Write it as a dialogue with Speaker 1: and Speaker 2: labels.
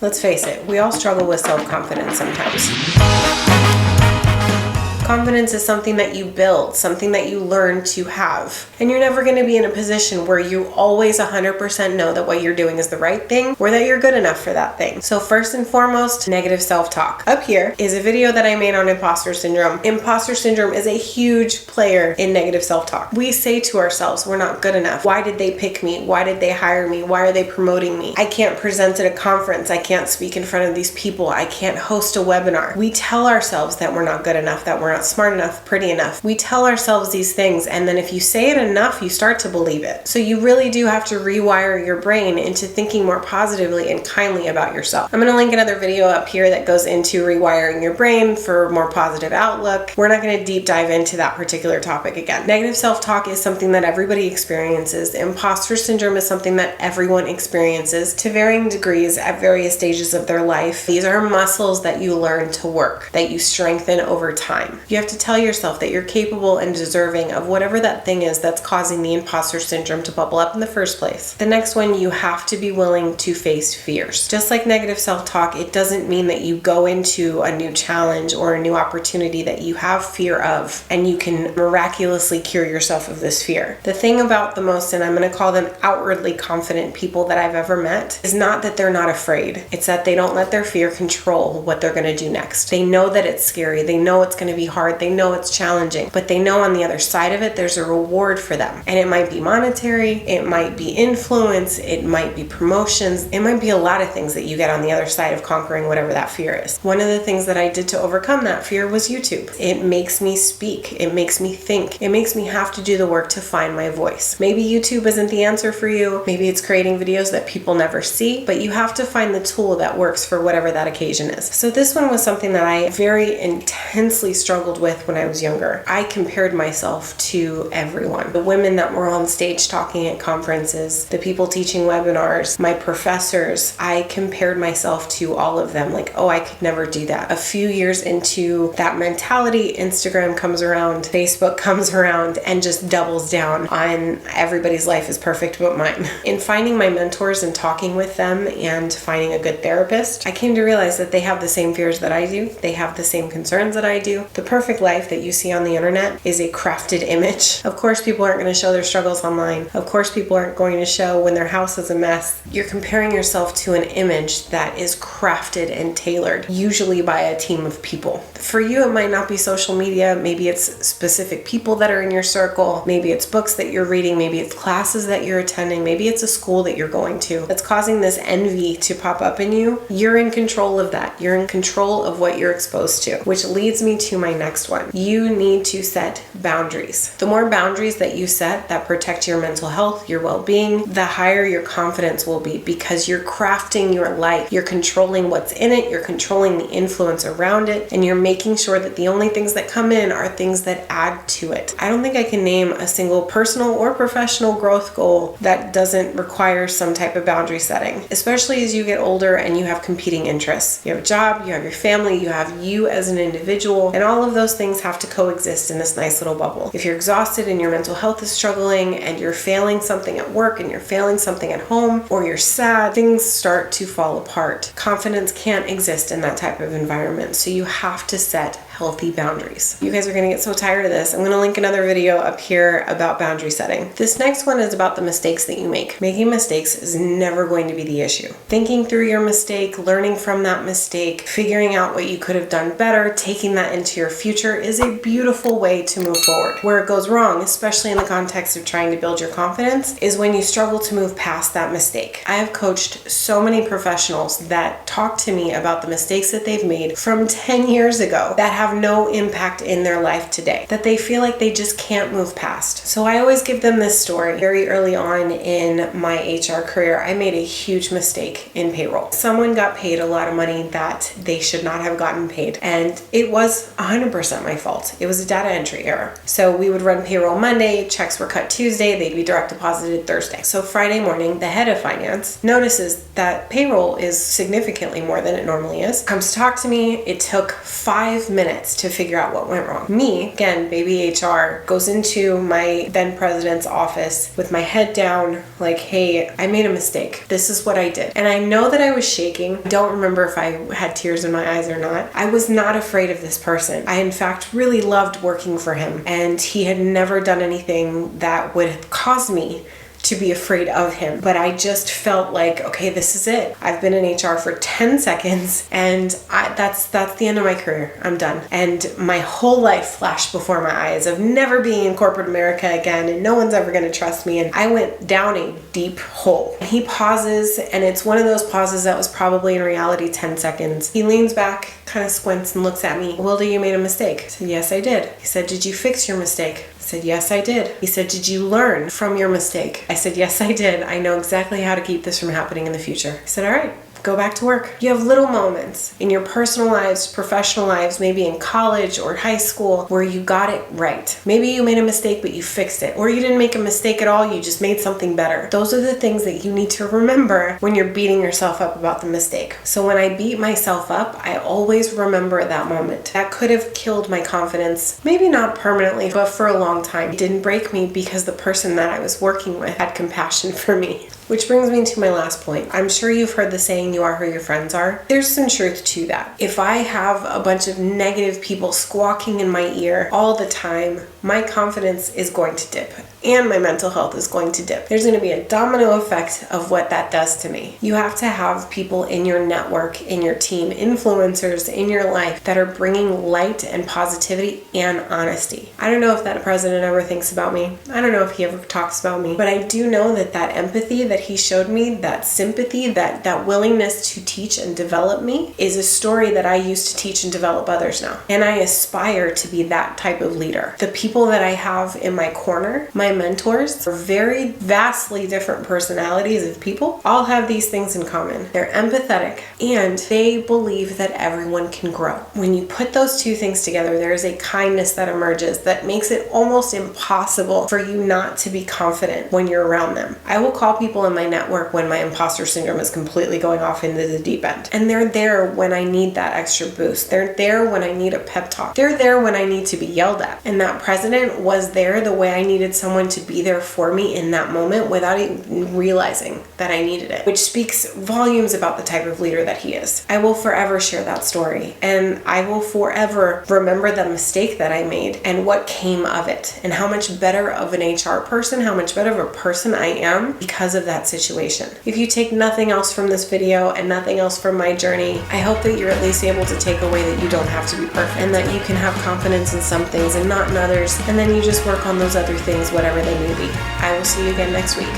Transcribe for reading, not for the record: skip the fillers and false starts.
Speaker 1: Let's face it, we all struggle with self-confidence sometimes. Confidence is something that you build, something that you learn to have. And you're never going to be in a position where you always 100% know that what you're doing is the right thing or that you're good enough for that thing. So first and foremost, negative self-talk. Up here is a video that I made on imposter syndrome. Imposter syndrome is a huge player in negative self-talk. We say to ourselves, we're not good enough. Why did they pick me? Why did they hire me? Why are they promoting me? I can't present at a conference. I can't speak in front of these people. I can't host a webinar. We tell ourselves that we're not good enough, that we're not smart enough, pretty enough. We tell ourselves these things, and then if you say it enough, you start to believe it. So you really do have to rewire your brain into thinking more positively and kindly about yourself. I'm going to link another video up here that goes into rewiring your brain for more positive outlook. We're not going to deep dive into that particular topic again. Negative self-talk is something that everybody experiences. Imposter syndrome is something that everyone experiences to varying degrees at various stages of their life. These are muscles that you learn to work, that you strengthen over time. You have to tell yourself that you're capable and deserving of whatever that thing is that's causing the imposter syndrome to bubble up in the first place. The next one, you have to be willing to face fears. Just like negative self-talk, it doesn't mean that you go into a new challenge or a new opportunity that you have fear of and you can miraculously cure yourself of this fear. The thing about the most, and I'm going to call them outwardly confident people that I've ever met, is not that they're not afraid. It's that they don't let their fear control what they're going to do next. They know that it's scary. They know it's going to be hard. They know it's challenging, but they know on the other side of it, there's a reward for them. And it might be monetary, it might be influence, it might be promotions, it might be a lot of things that you get on the other side of conquering whatever that fear is. One of the things that I did to overcome that fear was YouTube. It makes me speak, it makes me think, it makes me have to do the work to find my voice. Maybe YouTube isn't the answer for you, maybe it's creating videos that people never see, but you have to find the tool that works for whatever that occasion is. So this one was something that I very intensely struggled with when I was younger. I compared myself to everyone. The women that were on stage talking at conferences, the people teaching webinars, my professors, I compared myself to all of them. Like, oh, I could never do that. A few years into that mentality, Instagram comes around, Facebook comes around, and just doubles down on everybody's life is perfect but mine. In finding my mentors and talking with them and finding a good therapist, I came to realize that they have the same fears that I do. They have the same concerns that I do. The perfect life that you see on the internet is a crafted image. Of course, people aren't going to show their struggles online. Of course, people aren't going to show when their house is a mess. You're comparing yourself to an image that is crafted and tailored, usually by a team of people. For you, it might not be social media. Maybe it's specific people that are in your circle. Maybe it's books that you're reading. Maybe it's classes that you're attending. Maybe it's a school that you're going to that's causing this envy to pop up in you. You're in control of that. You're in control of what you're exposed to, which leads me to my next one. You need to set boundaries. The more boundaries that you set that protect your mental health, your well-being, the higher your confidence will be because you're crafting your life. You're controlling what's in it, you're controlling the influence around it, and you're making sure that the only things that come in are things that add to it. I don't think I can name a single personal or professional growth goal that doesn't require some type of boundary setting, especially as you get older and you have competing interests. You have a job, you have your family, you have you as an individual, and all of those things have to coexist in this nice little bubble. If you're exhausted and your mental health is struggling and you're failing something at work and you're failing something at home, or you're sad, things start to fall apart. Confidence can't exist in that type of environment, so you have to set healthy boundaries. You guys are going to get so tired of this. I'm going to link another video up here about boundary setting. This next one is about the mistakes that you make. Making mistakes is never going to be the issue. Thinking through your mistake, learning from that mistake, figuring out what you could have done better, taking that into your future is a beautiful way to move forward. Where it goes wrong, especially in the context of trying to build your confidence, is when you struggle to move past that mistake. I have coached so many professionals that talk to me about the mistakes that they've made from 10 years ago that have no impact in their life today, that they feel like they just can't move past. So I always give them this story. Very early on in my HR career, I made a huge mistake in payroll. Someone got paid a lot of money that they should not have gotten paid, and it was 100% my fault. It was a data entry error. So we would run payroll Monday, checks were cut Tuesday, they'd be direct deposited Thursday. So Friday morning, the head of finance notices that payroll is significantly more than it normally is, comes to talk to me. It took 5 minutes minutes to figure out what went wrong. Me, again, baby HR, goes into my then president's office with my head down, like, hey, I made a mistake. This is what I did. And I know that I was shaking. I don't remember if I had tears in my eyes or not. I was not afraid of this person. I, in fact, really loved working for him, and he had never done anything that would cause me to be afraid of him. But I just felt like, okay, this is it. I've been in HR for 10 seconds and that's the end of my career. I'm done. And my whole life flashed before my eyes of never being in corporate America again, and no one's ever going to trust me. And I went down a deep hole. He pauses, and it's one of those pauses that was probably in reality 10 seconds. He leans back, kind of squints, and looks at me. Wilda, you made a mistake. I said, yes, I did. He said, did you fix your mistake? I said, yes, I did. He said, did you learn from your mistake? I said, yes, I did. I know exactly how to keep this from happening in the future. I said, all right. Go back to work. You have little moments in your personal lives, professional lives, maybe in college or high school, where you got it right. Maybe you made a mistake, but you fixed it. Or you didn't make a mistake at all, you just made something better. Those are the things that you need to remember when you're beating yourself up about the mistake. So when I beat myself up, I always remember that moment. That could have killed my confidence, maybe not permanently, but for a long time. It didn't break me because the person that I was working with had compassion for me. Which brings me to my last point. I'm sure you've heard the saying, you are who your friends are. There's some truth to that. If I have a bunch of negative people squawking in my ear all the time, my confidence is going to dip and my mental health is going to dip. There's going to be a domino effect of what that does to me. You have to have people in your network, in your team, influencers in your life that are bringing light and positivity and honesty. I don't know if that president ever thinks about me. I don't know if he ever talks about me, but I do know that that empathy that he showed me, that sympathy, that willingness to teach and develop me is a story that I use to teach and develop others now. And I aspire to be that type of leader. The people that I have in my corner, my mentors, are very vastly different personalities of people, all have these things in common. They're empathetic and they believe that everyone can grow. When you put those two things together, there is a kindness that emerges that makes it almost impossible for you not to be confident when you're around them. I will call people in my network when my imposter syndrome is completely going off into the deep end. And they're there when I need that extra boost. They're there when I need a pep talk. They're there when I need to be yelled at. And that president was there the way I needed someone to be there for me in that moment without even realizing that I needed it, which speaks volumes about the type of leader that he is. I will forever share that story, and I will forever remember the mistake that I made and what came of it, and how much better of an HR person, how much better of a person I am because of that situation. If you take nothing else from this video and nothing else from my journey, I hope that you're at least able to take away that you don't have to be perfect, and that you can have confidence in some things and not in others, and then you just work on those other things, whatever they may be. I will see you again next week.